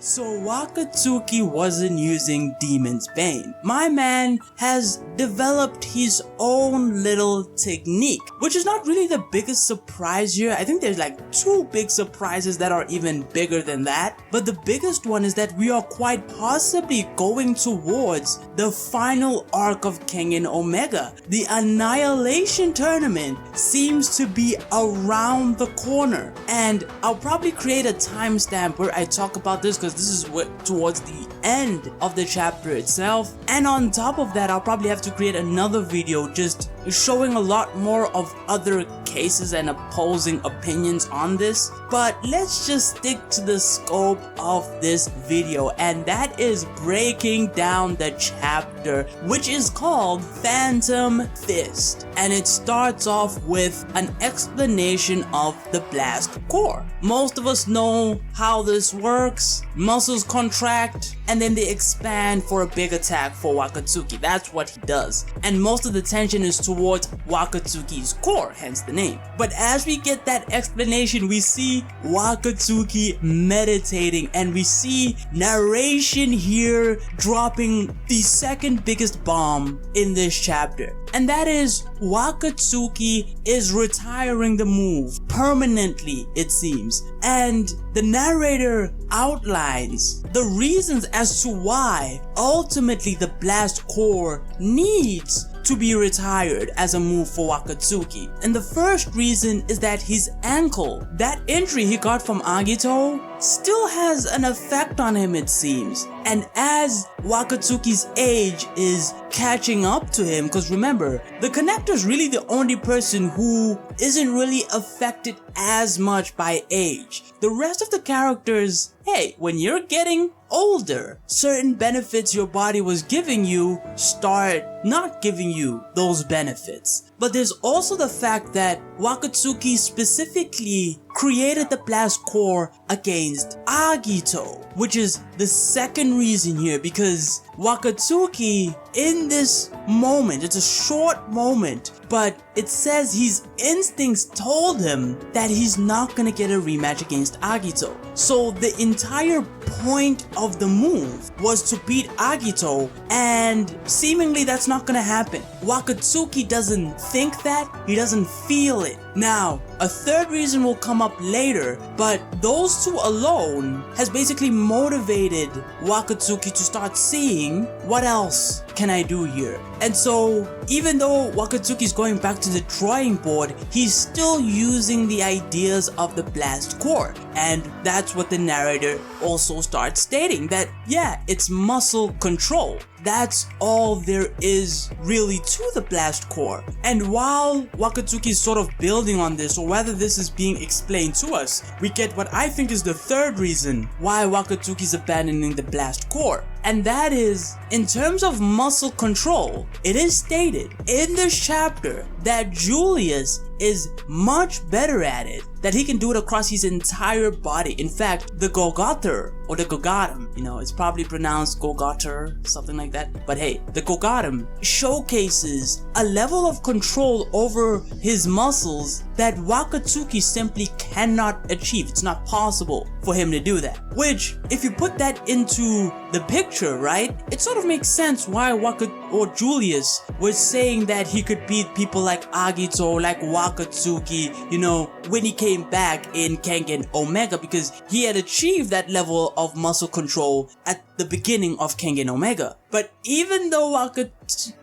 So Wakatsuki wasn't using Demon's Bane. My man has developed his own little technique, which is not really the biggest surprise here. I think there's like two big surprises that are even bigger than that. But the biggest one is that we are quite possibly going towards the final arc of Kengan Omega. The Annihilation Tournament seems to be around the corner. And I'll probably create a timestamp where I talk about this because this is towards the end of the chapter itself. And on top of that, I'll probably have to create another video just showing a lot more of other cases and opposing opinions on this. But let's just stick to the scope of this video, and that is breaking down the chapter, which is called Phantom Fist. And it starts off with an explanation of the Blastcore. Most of us know how this works. Muscles contract and then they expand for a big attack for Wakatsuki. That's what he does. And most of the tension is towards Wakatsuki's core, hence the name. But as we get that explanation, we see Wakatsuki meditating, and we see narration here dropping the second biggest bomb in this chapter. And that is Wakatsuki is retiring the move permanently, it seems. And the narrator outlines the reasons as to why ultimately the Blastcore needs to be retired as a move for Wakatsuki. And the first reason is that his ankle, that injury he got from Agito, still has an effect on him, it seems. And as Wakatsuki's age is catching up to him, because remember, the Connector is really the only person who isn't really affected as much by age. The rest of the characters, hey, when you're getting older, certain benefits your body was giving you start not giving you those benefits. But there's also the fact that Wakatsuki specifically created the Blastcore against Agito, which is the second reason here, because Wakatsuki in this moment, it's a short moment, but it says his instincts told him that he's not gonna get a rematch against Agito. So the entire point of the move was to beat Agito, and seemingly that's not gonna happen. Wakatsuki doesn't think that, he doesn't feel it. Now, a third reason will come up later, but those two alone has basically motivated Wakatsuki to start seeing what else can I do here. And so, even though Wakatsuki's going back to the drawing board, he's still using the ideas of the Blastcore. And that's what the narrator also starts stating, that yeah, it's muscle control. That's all there is really to the Blastcore. And while Wakatsuki is sort of building on this, or whether this is being explained to us, we get what I think is the third reason why Wakatsuki is abandoning the Blastcore. And that is, in terms of muscle control, it is stated in this chapter that Julius is much better at it, that he can do it across his entire body. In fact, the Gogater, or the Gogatum, it's probably pronounced Gogater, something like that, but hey, the Gogatum showcases a level of control over his muscles that Wakatsuki simply cannot achieve. It's not possible for him to do that. Which, if you put that into the picture, right, it sort of makes sense why Julius was saying that he could beat people like Agito, like Wakatsuki, when he came back in Kengan Omega, because he had achieved that level of muscle control at the beginning of Kengan Omega. But even though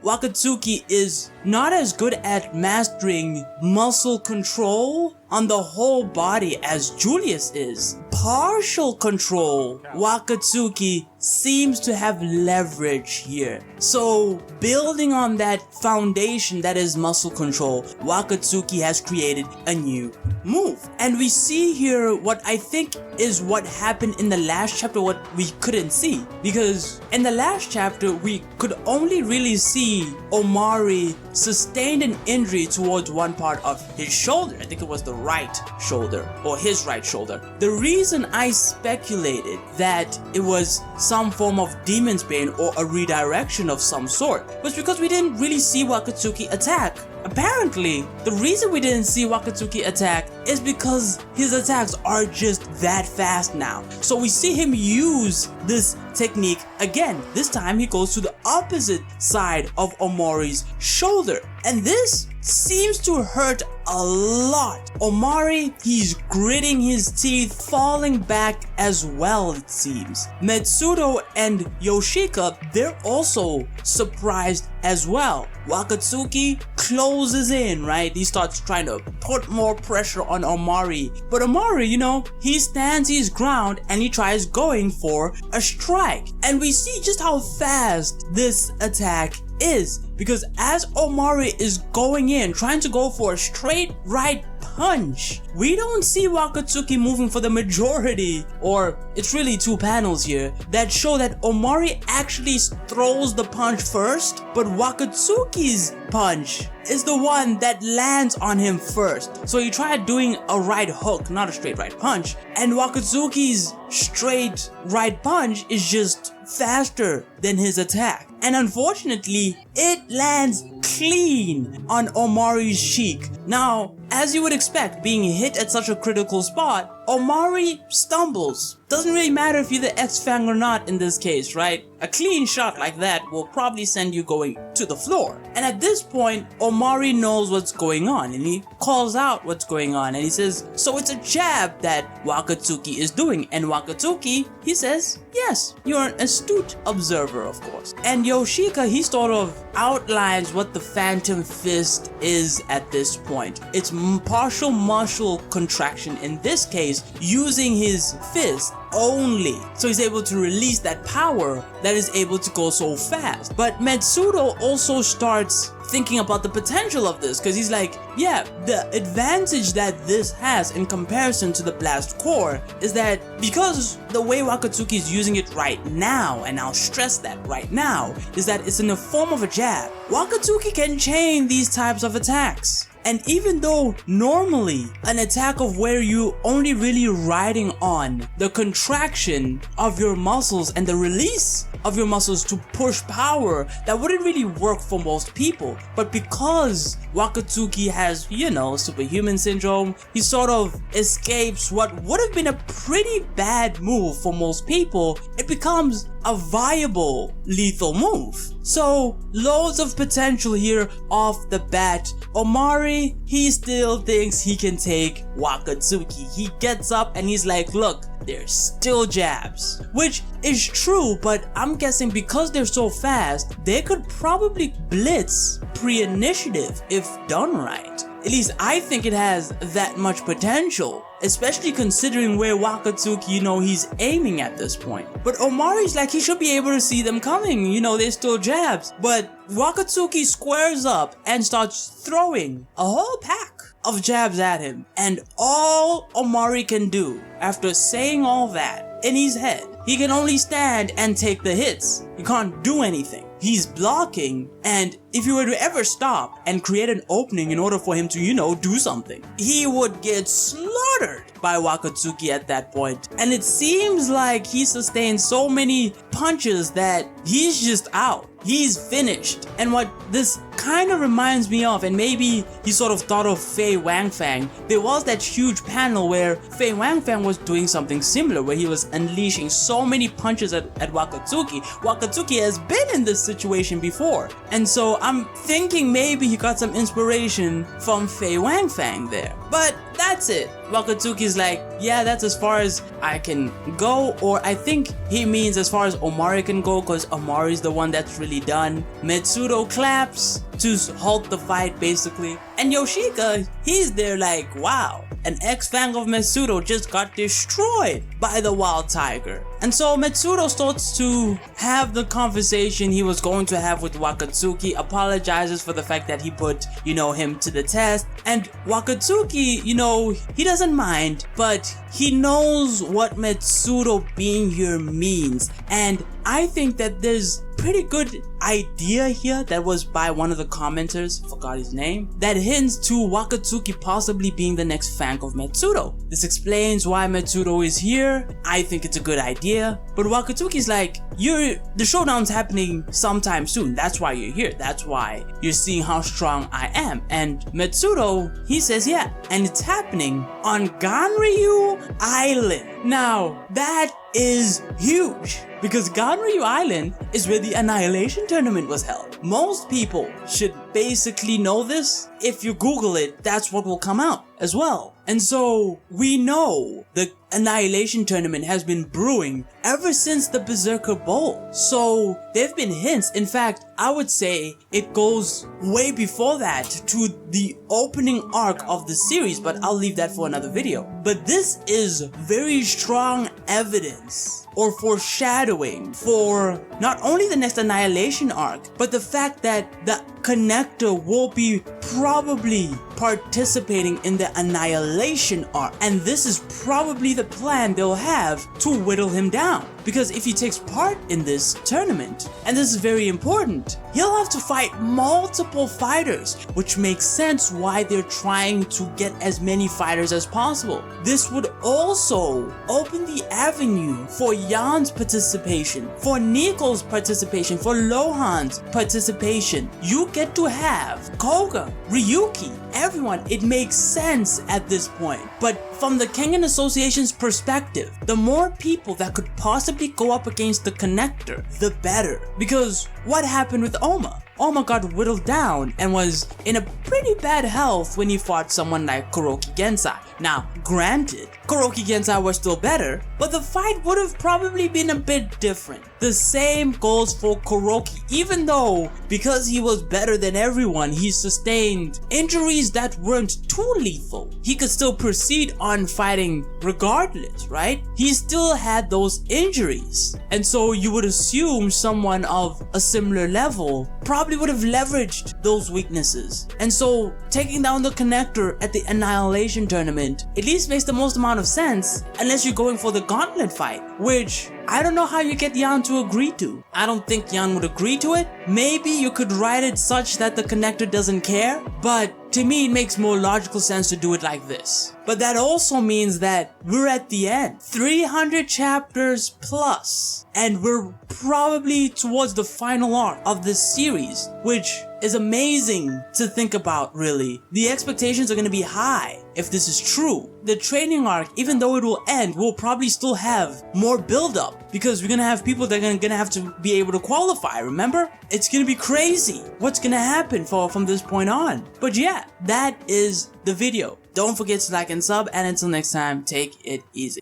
Wakatsuki is not as good at mastering muscle control on the whole body as Julius is, partial control, Wakatsuki seems to have leverage here. So, building on that foundation that is muscle control, Wakatsuki has created a new move. And we see here what I think is what happened in the last chapter, what we couldn't see. Because in the last chapter, we could only really see Omori sustained an injury towards one part of his shoulder. I think it was the right shoulder, or his right shoulder. The reason I speculated that it was some form of Demon's Bane or a redirection of some sort was because we didn't really see Wakatsuki attack. apparently, the reason we didn't see Wakatsuki attack is because his attacks are just that fast now. So we see him use this technique again. This time he goes to the opposite side of Omori's shoulder. And this seems to hurt a lot. Omori, he's gritting his teeth, falling back as well, it seems. Metsudo and Yoshika, they're also surprised as well. Wakatsuki closes in, right? He starts trying to put more pressure on Omori. But Omori, you know, he stands his ground and he tries going for a strike. And we see just how fast this attack is, because as Omori is going in, trying to go for a straight right punch, we don't see Wakatsuki moving for the majority, or it's really 2 panels here that show that Omori actually throws the punch first, but Wakatsuki's punch is the one that lands on him first. So he tried doing a right hook, not a straight right punch, and Wakatsuki's straight right punch is just faster than his attack. And unfortunately, it lands clean on Omori's cheek. Now, as you would expect, being hit at such a critical spot, Omori stumbles. Doesn't really matter if you're the X-Fang or not in this case, right? A clean shot like that will probably send you going to the floor. And at this point, Omori knows what's going on and he calls out what's going on and he says, so it's a jab that Wakatsuki is doing. And Wakatsuki, he says, yes, you're an astute observer, of course. And Yoshika, he sort of outlines what the Phantom Fist is at this point. It's partial muscle contraction, in this case, using his fist only. So he's able to release that power that is able to go so fast. But Metsudo also starts thinking about the potential of this, because he's like, yeah, the advantage that this has in comparison to the Blastcore is that because the way Wakatsuki is using it right now, and I'll stress that right now, is that it's in the form of a jab. Wakatsuki can chain these types of attacks. And even though normally an attack of where you only really riding on the contraction of your muscles and the release of your muscles to push power, that wouldn't really work for most people. But because Wakatsuki has, you know, superhuman syndrome, he sort of escapes what would have been a pretty bad move for most people. It becomes a viable lethal move. So loads of potential here off the bat. Omori, he still thinks he can take Wakatsuki. He gets up and he's like, look, there's still jabs, which is true, but I'm guessing because they're so fast, they could probably blitz pre-initiative if done right. At least I think it has that much potential, especially considering where Wakatsuki, you know, he's aiming at this point. But Omori's like, he should be able to see them coming, you know, there's still jabs. But Wakatsuki squares up and starts throwing a whole pack of jabs at him. And all Omori can do, after saying all that in his head, he can only stand and take the hits. He can't do anything. He's blocking, and if you were to ever stop and create an opening in order for him to, you know, do something, he would get slaughtered by Wakatsuki at that point. And it seems like he sustained so many punches that he's just out. He's finished. And what this kind of reminds me of, and maybe he sort of thought of Fei Wangfang, there was that huge panel where Fei Wangfang was doing something similar, where he was unleashing so many punches at Wakatsuki. Wakatsuki has been in this situation before. And so I'm thinking maybe he got some inspiration from Fei Wangfang there. But that's it. Wakatsuki's like, yeah, that's as far as I can go, or I think he means as far as Omori can go, because Omori's the one that's really done. Metsudo claps to halt the fight, basically. And Yoshika, he's there like, wow, an X-Fang of Metsudo just got destroyed by the Wild Tiger. And so Metsudo starts to have the conversation he was going to have with Wakatsuki, apologizes for the fact that he put, you know, him to the test. And Wakatsuki, you know, he doesn't mind, but he knows what Metsudo being here means. And I think that there's pretty good idea here that was by one of the commenters, forgot his name, that hints to Wakatsuki possibly being the next Fank of Metsudo. This explains why Metsudo is here. I think it's a good idea, but Wakatsuki's like, the showdown's happening sometime soon, that's why you're here, that's why you're seeing how strong I am. And Metsudo, he says yeah, and it's happening on Ganryu Island. Now, that is huge, because Ganryu Island is where the Annihilation Tournament was held. Most people should basically know this. If you Google it, that's what will come out as well. And so we know the Annihilation Tournament has been brewing ever since the Berserker Bowl. So there have been hints. In fact, I would say it goes way before that to the opening arc of the series, but I'll leave that for another video. But this is very strong evidence or foreshadowing for not only the next Annihilation arc, but the fact that the Connector will be probably participating in the Annihilation arc, and this is probably the plan they'll have to whittle him down. Because if he takes part in this tournament, and this is very important, he'll have to fight multiple fighters, which makes sense why they're trying to get as many fighters as possible. This would also open the avenue for Jan's participation, for Nico's participation, for Lohan's participation. You get to have Koga, Ryuki, everyone. It makes sense at this point. But from the Kengan Association's perspective, the more people that could possibly go up against the Connector, the better. Because what happened with Oma? Oma got whittled down and was in a pretty bad health when he fought someone like Kuroki Gensai. Now, granted, Kuroki Gensai was still better, but the fight would have probably been a bit different. The same goes for Kuroki, even though, because he was better than everyone, he sustained injuries that weren't too lethal. He could still proceed on fighting regardless, right? He still had those injuries. And so you would assume someone of a similar level probably would have leveraged those weaknesses. And so taking down the Connector at the Annihilation Tournament at least makes the most amount of sense, unless you're going for the gauntlet fight, which I don't know how you get Jan to agree to. I don't think Jan would agree to it. Maybe you could write it such that the Connector doesn't care, but to me it makes more logical sense to do it like this. But that also means that we're at the end, 300 chapters plus, and we're probably towards the final arc of this series, which is amazing to think about, really. The expectations are going to be high if this is true. The training arc, even though it will end, will probably still have more build up, because we're going to have people that are going to have to be able to qualify, remember? It's going to be crazy what's going to happen from this point on. But yeah, that is the video. Don't forget to like and sub, and until next time, take it easy.